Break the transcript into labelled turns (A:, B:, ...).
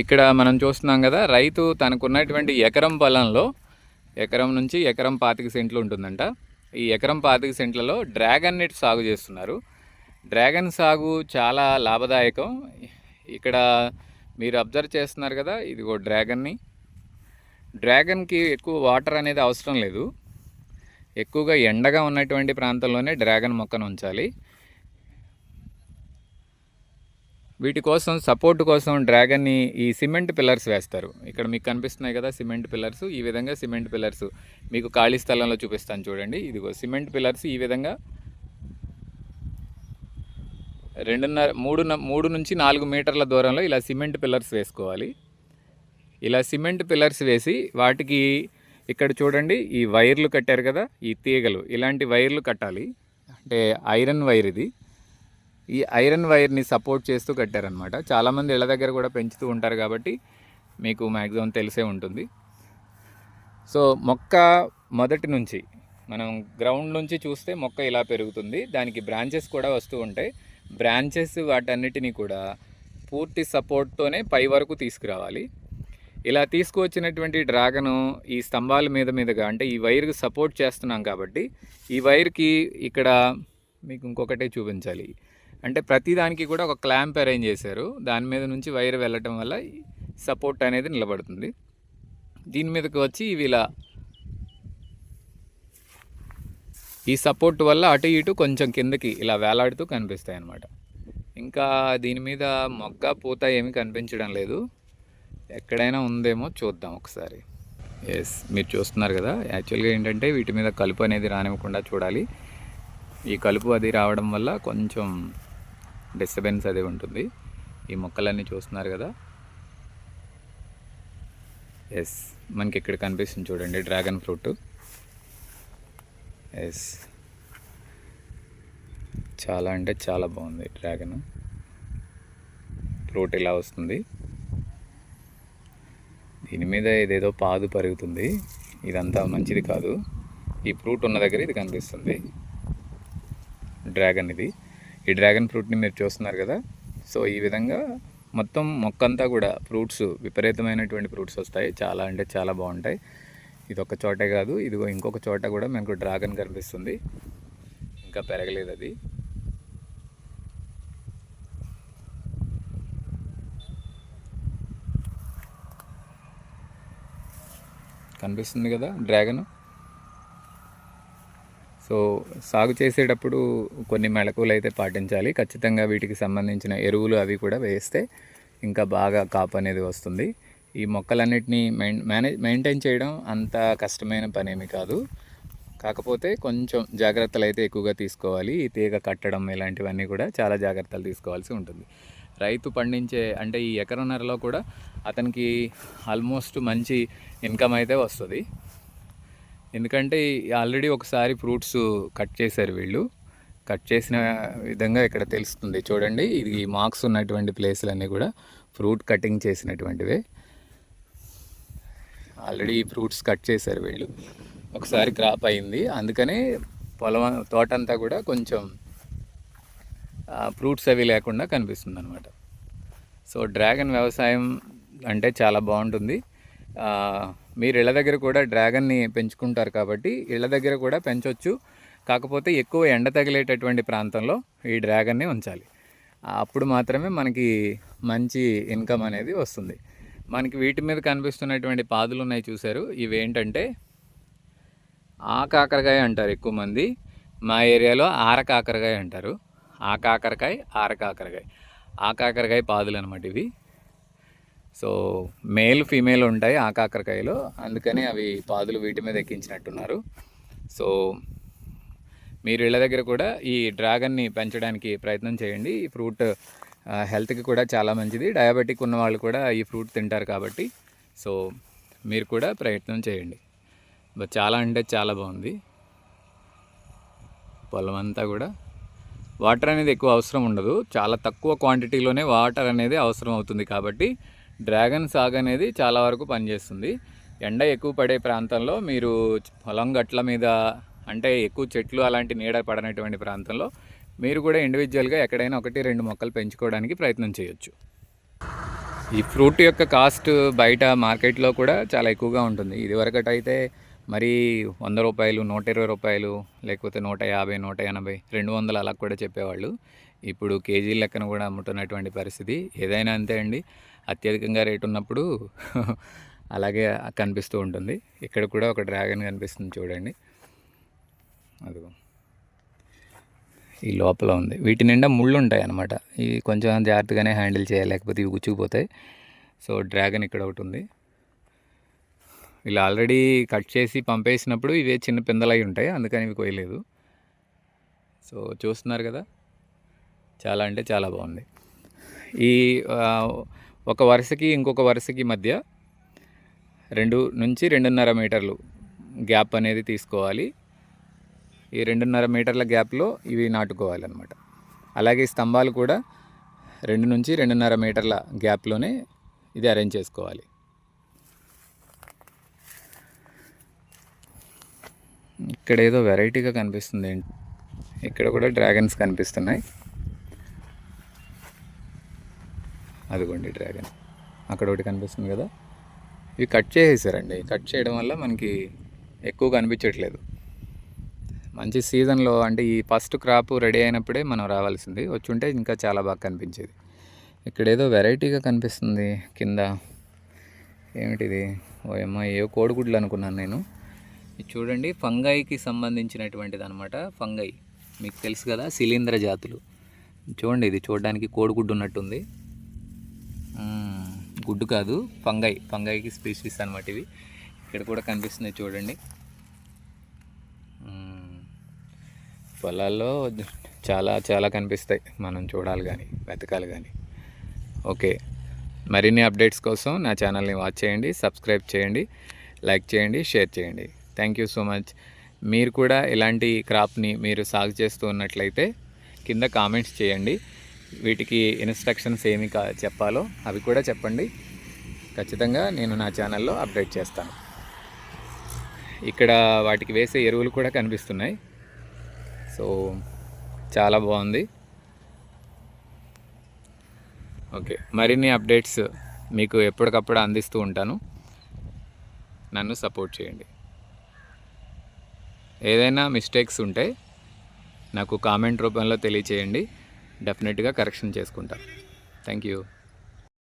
A: ఇక్కడ మనం చూస్తున్నాం కదా, రైతు తనకున్నటువంటి ఎకరం పొలంలో ఎకరం నుంచి ఎకరం 25 సెంట్లు ఉంటుందంట. ఈ ఎకరం 25 సెంట్లలో డ్రాగన్ నెట్ సాగు చేస్తున్నారు. డ్రాగన్ సాగు చాలా లాభదాయకం. ఇక్కడ మీరు అబ్జర్వ్ చేస్తున్నారు కదా, ఇదిగో డ్రాగన్కి ఎక్కువ వాటర్ అనేది అవసరం లేదు. ఎక్కువగా ఎండగా ఉన్నటువంటి ప్రాంతంలోనే డ్రాగన్ మొక్కను ఉంచాలి. వీటి కోసం సపోర్ట్ కోసం డ్రాగన్ని ఈ సిమెంట్ పిల్లర్స్ వేస్తారు. ఇక్కడ మీకు కనిపిస్తున్నాయి కదా సిమెంట్ పిల్లర్స్. ఈ విధంగా సిమెంట్ పిల్లర్స్ మీకు ఖాళీ స్థలంలో చూపిస్తాను చూడండి. ఇదిగో సిమెంట్ పిల్లర్స్ ఈ విధంగా 3 నుంచి 4 మీటర్ల దూరంలో ఇలా సిమెంట్ పిల్లర్స్ వేసుకోవాలి. ఇలా సిమెంట్ పిల్లర్స్ వేసి వాటికి ఇక్కడ చూడండి ఈ వైర్లు కట్టారు కదా, ఈ తీగలు, ఇలాంటి వైర్లు కట్టాలి. అంటే ఐరన్ వైర్ ఇది. ఈ ఐరన్ వైర్ని సపోర్ట్ చేస్తూ కట్టారనమాట. చాలామంది ఇళ్ళ దగ్గర కూడా పెంచుతూ ఉంటారు కాబట్టి మీకు మ్యాక్సిమం తెలిసే ఉంటుంది. సో మొక్క మొదటి నుంచి మనం గ్రౌండ్ నుంచి చూస్తే మొక్క ఇలా పెరుగుతుంది. దానికి బ్రాంచెస్ కూడా వస్తూ ఉంటాయి. బ్రాంచెస్ వాటన్నిటినీ కూడా పూర్తి సపోర్ట్తోనే పై వరకు తీసుకురావాలి. ఇలా తీసుకువచ్చినటువంటి డ్రాగను ఈ స్తంభాల మీదుగా అంటే ఈ వైర్కి సపోర్ట్ చేస్తున్నాం కాబట్టి ఈ వైర్కి ఇక్కడ మీకు ఇంకొకటే చూపించాలి. అంటే ప్రతిదానికి కూడా ఒక క్లాంప్ అరేంజ్ చేశారు. దాని మీద నుంచి వైర్ వెళ్ళటం వల్ల సపోర్ట్ అనేది నిలబడుతుంది. దీని మీదకి వచ్చి ఇవి ఇలా ఈ సపోర్ట్ వల్ల అటు ఇటు కొంచెం కిందకి ఇలా వేలాడుతూ కనిపిస్తాయి అన్నమాట. ఇంకా దీని మీద మొగ్గ పూత ఏమీ కనిపించడం లేదు. ఎక్కడైనా ఉందేమో చూద్దాం ఒకసారి. ఎస్, మీరు చూస్తున్నారు కదా, యాక్చువల్గా ఏంటంటే వీటి మీద కలుపు అనేది రానివ్వకుండా చూడాలి. ఈ కలుపు అది రావడం వల్ల కొంచెం డిస్టర్బెన్స్ అది ఉంటుంది. ఈ మొక్కలన్నీ చూస్తున్నారు కదా. ఎస్, మనకి ఇక్కడ కనిపిస్తుంది చూడండి డ్రాగన్ ఫ్రూట్. ఎస్, చాలా అంటే చాలా బాగుంది డ్రాగన్ ఫ్రూట్. ఇలా వస్తుంది. దీని మీద ఏదేదో పాదు పెరుగుతుంది. ఇదంతా మంచిది కాదు. ఈ ఫ్రూట్ ఉన్న దగ్గర ఇది కనిపిస్తుంది డ్రాగన్. ఇది ఈ డ్రాగన్ ఫ్రూట్ని మీరు చూస్తున్నారు కదా. సో ఈ విధంగా మొత్తం మొక్కంతా కూడా ఫ్రూట్స్, విపరీతమైనటువంటి ఫ్రూట్స్ వస్తాయి. చాలా అంటే చాలా బాగుంటాయి. ఇది ఒక చోటే కాదు, ఇదిగో ఇంకొక చోట కూడా మనకు డ్రాగన్ కనిపిస్తుంది. ఇంకా పెరగలేదు అది. కనిపిస్తుంది కదా డ్రాగన్. సో సాగు చేసేటప్పుడు కొన్ని మెళకువలు అయితే పాటించాలి. ఖచ్చితంగా వీటికి సంబంధించిన ఎరువులు అవి కూడా వేస్తే ఇంకా బాగా కాపు అనేది వస్తుంది. ఈ మొక్కలన్నిటినీ మెయింటైన్ చేయడం అంత కష్టమైన పనేమి కాదు. కాకపోతే కొంచెం జాగ్రత్తలు అయితే ఎక్కువగా తీసుకోవాలి. ఈ తీగ కట్టడం ఇలాంటివన్నీ కూడా చాలా జాగ్రత్తలు తీసుకోవాల్సి ఉంటుంది. రైతు పండించే అంటే ఈ ఎకరన్నరలో కూడా అతనికి ఆల్మోస్ట్ మంచి ఇన్కమ్ అయితే వస్తుంది. ఎందుకంటే ఆల్రెడీ ఒకసారి ఫ్రూట్స్ కట్ చేశారు వీళ్ళు. కట్ చేసిన విధంగా ఇక్కడ తెలుస్తుంది చూడండి. ఇది మార్క్స్ ఉన్నటువంటి ప్లేసులన్నీ కూడా ఫ్రూట్ కటింగ్ చేసినటువంటివే. ఆల్రెడీ ఫ్రూట్స్ కట్ చేశారు వీళ్ళు. ఒకసారి క్రాప్ అయింది, అందుకనే తోటంతా కూడా కొంచెం ఫ్రూట్స్ అవి లేకుండా కనిపిస్తుంది అనమాట. సో డ్రాగన్ వ్యవసాయం అంటే చాలా బాగుంటుంది. మీరు ఇళ్ళ దగ్గర కూడా డ్రాగన్ని పెంచుకుంటారు కాబట్టి ఇళ్ళ దగ్గర కూడా పెంచవచ్చు. కాకపోతే ఎక్కువ ఎండ తగిలేటటువంటి ప్రాంతంలో ఈ డ్రాగన్ని ఉంచాలి. అప్పుడు మాత్రమే మనకి మంచి ఇన్కమ్ అనేది వస్తుంది. మనకి వీటి మీద కనిపిస్తున్నటువంటి పాదులు ఉన్నాయి చూసారు, ఇవేంటంటే కాకరకాయ అంటారు ఎక్కువ మంది. మా ఏరియాలో ఆరకాకరకాయ అంటారు. కాకరకాయ, ఆరకాకరకాయ, కాకరకాయ పాదులు అనమాట ఇవి. సో మేల్ ఫీమేల్ ఉంటాయి కాకరకాయలో, అందుకని అవి పాదులు వీటి మీద ఎక్కించినట్టున్నారు. సో మీరు ఇళ్ళ దగ్గర కూడా ఈ డ్రాగన్ని పెంచడానికి ప్రయత్నం చేయండి. ఈ ఫ్రూట్ హెల్త్కి కూడా చాలా మంచిది. డయాబెటిక్ ఉన్న వాళ్ళు కూడా ఈ ఫ్రూట్ తింటారు కాబట్టి సో మీరు కూడా ప్రయత్నం చేయండి. చాలా అంటే చాలా బాగుంది. పొలం అంతా కూడా వాటర్ అనేది ఎక్కువ అవసరం ఉండదు. చాలా తక్కువ క్వాంటిటీలోనే వాటర్ అనేది అవసరం అవుతుంది కాబట్టి డ్రాగన్ సాగు అనేది చాలా వరకు పనిచేస్తుంది. ఎండ ఎక్కువ పడే ప్రాంతంలో మీరు పొలం గట్ల మీద అంటే ఎక్కువ చెట్లు అలాంటి నీడ పడనటువంటి ప్రాంతంలో మీరు కూడా ఇండివిజువల్గా ఎక్కడైనా 1-2 మొక్కలు పెంచుకోవడానికి ప్రయత్నం చేయొచ్చు. ఈ ఫ్రూట్ యొక్క కాస్ట్ బయట మార్కెట్లో కూడా చాలా ఎక్కువగా ఉంటుంది. ఇదివరకట అయితే మరి ₹100, ₹120, లేకపోతే 150, 180, 200 అలా కూడా చెప్పేవాళ్ళు. ఇప్పుడు కేజీ లెక్కన కూడా అమ్ముతున్నటువంటి పరిస్థితి. ఏదైనా అంతే అండి, అత్యధికంగా రేటు ఉన్నప్పుడు అలాగే కనిపిస్తూ ఉంటుంది. ఇక్కడ కూడా ఒక డ్రాగన్ కనిపిస్తుంది చూడండి, అదిగో ఈ లోపల ఉంది. వీటి నిండా ముళ్ళు ఉంటాయి అన్నమాట. ఇవి కొంచెం జాగ్రత్తగానే హ్యాండిల్ చేయాలి, లేకపోతే ఇవి గుచ్చుకుపోతాయి. సో డ్రాగన్ ఇక్కడ ఒకటి ఉంది. వీళ్ళు ఆల్రెడీ కట్ చేసి పంపేసినప్పుడు ఇవే చిన్న పిందలై ఉంటాయి, అందుకని ఇవి కొయ్యలేదు. సో చూస్తున్నారు కదా, చాలా అంటే చాలా బాగుంది. ఈ ఒక వరుసకి ఇంకొక వరుసకి మధ్య 2 నుంచి 2.5 మీటర్లు గ్యాప్ అనేది తీసుకోవాలి. ఈ 2.5 మీటర్ల గ్యాప్లో ఇవి నాటుకోవాలన్నమాట. అలాగే స్తంభాలు కూడా 2 నుంచి 2.5 మీటర్ల గ్యాప్లోనే ఇది అరేంజ్ చేసుకోవాలి. ఇక్కడ ఏదో వెరైటీగా కనిపిస్తుంది. ఇక్కడ కూడా డ్రాగన్స్ కనిపిస్తున్నాయి. అదిగోండి డ్రాగన్ అక్కడ ఒకటి కనిపిస్తుంది కదా. ఇవి కట్ చేసేసారండి. కట్ చేయడం వల్ల మనకి ఎక్కువ కనిపించట్లేదు. మంచి సీజన్లో అంటే ఈ ఫస్ట్ క్రాప్ రెడీ అయినప్పుడే మనం రావాల్సింది. వచ్చుంటే ఇంకా చాలా బాగా కనిపించేది. ఇక్కడ ఏదో వెరైటీగా కనిపిస్తుంది కింద. ఏమిటిది? ఓయమ్మ, ఏ కోడిగుడ్లు అనుకున్నాను నేను. ఇది చూడండి, ఫంగైకి సంబంధించినటువంటిది అనమాట. ఫంగై మీకు తెలుసు కదా, శిలీంద్ర జాతులు. చూడండి, ఇది చూడడానికి కోడిగుడ్డు ఉన్నట్టుంది. గుడ్డు కాదు, ఫంగైకి స్పీషీస్ అనమాట ఇవి. ఇక్కడ కూడా కనిపిస్తుంది చూడండి. పొలాల్లో చాలా చాలా కనిపిస్తాయి, మనం చూడాలి కానీ వెతకాలి కానీ. ఓకే, మరిన్ని అప్డేట్స్ కోసం నా ఛానల్ని వాచ్ చేయండి, సబ్స్క్రైబ్ చేయండి, లైక్ చేయండి, షేర్ చేయండి. Thank you so much. మీరు కూడా ఇలాంటి క్రాప్ని మీరు సాగు చేస్తూ ఉన్నట్లయితే కింద కామెంట్స్ చేయండి. వీటికి ఇన్స్ట్రక్షన్స్ ఏమి చెప్పాలో అవి కూడా చెప్పండి. ఖచ్చితంగా నేను నా ఛానల్లో అప్డేట్ చేస్తాను. ఇక్కడ వాటికి వేసే ఎరువులు కూడా కనిపిస్తున్నాయి. సో చాలా బాగుంది. ఓకే, మరిన్ని అప్డేట్స్ మీకు ఎప్పటికప్పుడు అందిస్తూ ఉంటాను. నన్ను సపోర్ట్ చేయండి. ఏదైనా మిస్టేక్స్ ఉంటే నాకు కామెంట్ రూపంలో తెలియచేయండి. డెఫినెట్గా కరెక్షన్ చేసుకుంటా. Thank you.